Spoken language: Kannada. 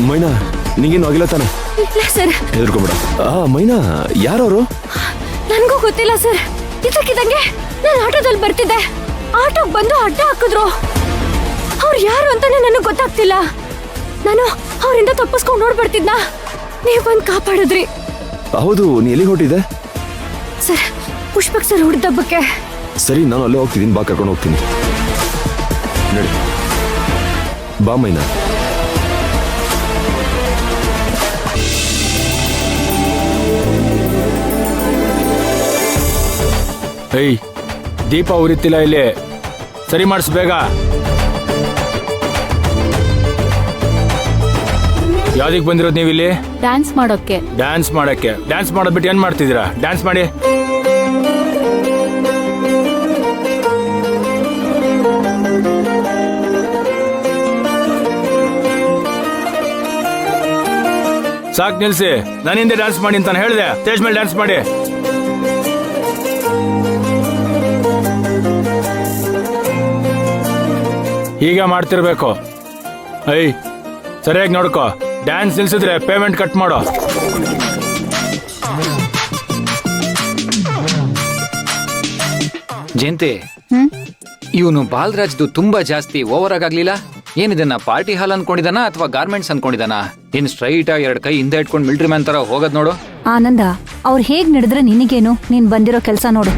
ಮೈನಾ ನಿಂಗೇನು ಆಗಿಲ್ಲ ತಾನೆ? ಇಲ್ಲ ಸರ್. ಹೆದರ್ಕೊಬೇಡ. ಮೈನಾ ಯಾರವರು? ನನಗೂ ಗೊತ್ತಿಲ್ಲ ಸರ್. ಇದಕ್ಕಿದಂಗೆ ನಾನು ಆಟೋದಲ್ಲಿ ಬರ್ತಿದ್ದೆ, ಆಟೋಗೆ ಬಂದು ಅಡ್ಡ ಹಾಕಿದ್ರು. ಅವ್ರು ಯಾರು ಅಂತಾನೆ ನನಗೆ ಗೊತ್ತಾಗ್ತಿಲ್ಲ. ನಾನು ಅವರಿಂದ ತಪ್ಪಿಸ್ಕೊಂಡು ನೋಡ್ಬರ್ತಿದ್ನಾ, ನೀವು ಬಂದು ಕಾಪಾಡಿದ್ರಿ. ಹೌದು, ನೀ ಎಲ್ಲಿ ಹೊರಟಿದ್ದೆ? ಸರ್, ಪುಷ್ಪಕ್ ಸರ್ ಹುಡ್ದಬ್ಬಕ್ಕೆ. ಸರಿ, ನಾನು ಅಲ್ಲೇ ಹೋಗ್ತಿದ್ದೀನಿ, ಬಾ ಕರ್ಕೊಂಡು ಹೋಗ್ತೀನಿ. ನಡಿ ಬಾ ಮೈನಾ. ಏಯ್, ದೀಪ ಉರಿತಿಲ್ಲ ಇಲ್ಲಿ, ಸರಿ ಮಾಡಿಸ್ ಬೇಗ. ಯಾವ್ದಕ್ಕೆ ಬಂದಿರೋದು ನೀವು ಇಲ್ಲಿ? ಡ್ಯಾನ್ಸ್ ಮಾಡೋಕ್ಕೆ. ಡ್ಯಾನ್ಸ್ ಮಾಡಕ್ಕೆ? ಡ್ಯಾನ್ಸ್ ಮಾಡೋದ್ ಬಿಟ್ಟು ಏನ್ ಮಾಡ್ತಿದ್ದೀರಾ? ಡ್ಯಾನ್ಸ್ ಮಾಡಿ. ಸಾಕ್ ನಿಲ್ಸಿ, ನಾನು ಹಿಂದೆ ಡ್ಯಾನ್ಸ್ ಮಾಡಿ ಅಂತ ಹೇಳಿದೆ. ಸ್ಟೇಜ್ ಮೇಲೆ ಡ್ಯಾನ್ಸ್ ಮಾಡಿ. ಹೀಗೆ ಮಾಡ್ತಿರ್ಬೇಕು. ಐ, ಸರಿಯಾಗಿ ನೋಡ್ಕೋ. ಡ್ಯಾನ್ಸ್ ನಿಲ್ಸಿದ್ರೆ ಪೇಮೆಂಟ್ ಕಟ್ ಮಾಡೋ. ಜಯಂತಿ, ಇವನು ಬಾಲರಾಜ್ದು ತುಂಬಾ ಜಾಸ್ತಿ ಓವರ್ ಆಗ್ಲಿಲ್ಲ? ಏನಿದನ್ನ ಪಾರ್ಟಿ ಹಾಲ್ ಅನ್ಕೊಂಡಿದಾನ ಅಥವಾ ಗಾರ್ಮೆಂಟ್ಸ್ ಅನ್ಕೊಂಡಿದಾನ? ಏನ್ ಸ್ಟ್ರೈಟ್ ಆಗಿ 2 ಕೈ ಹಿಂದೆ ಇಟ್ಕೊಂಡು ಮಿಲಿಟರಿ ಮ್ಯಾನ್ ತರ ಹೋಗೋದ್ ನೋಡು. ಆನಂದ, ಅವ್ರು ಹೇಗ್ ನಡೆದ್ರೆ ನಿನಗೇನು? ನೀನ್ ಬಂದಿರೋ ಕೆಲ್ಸ ನೋಡು.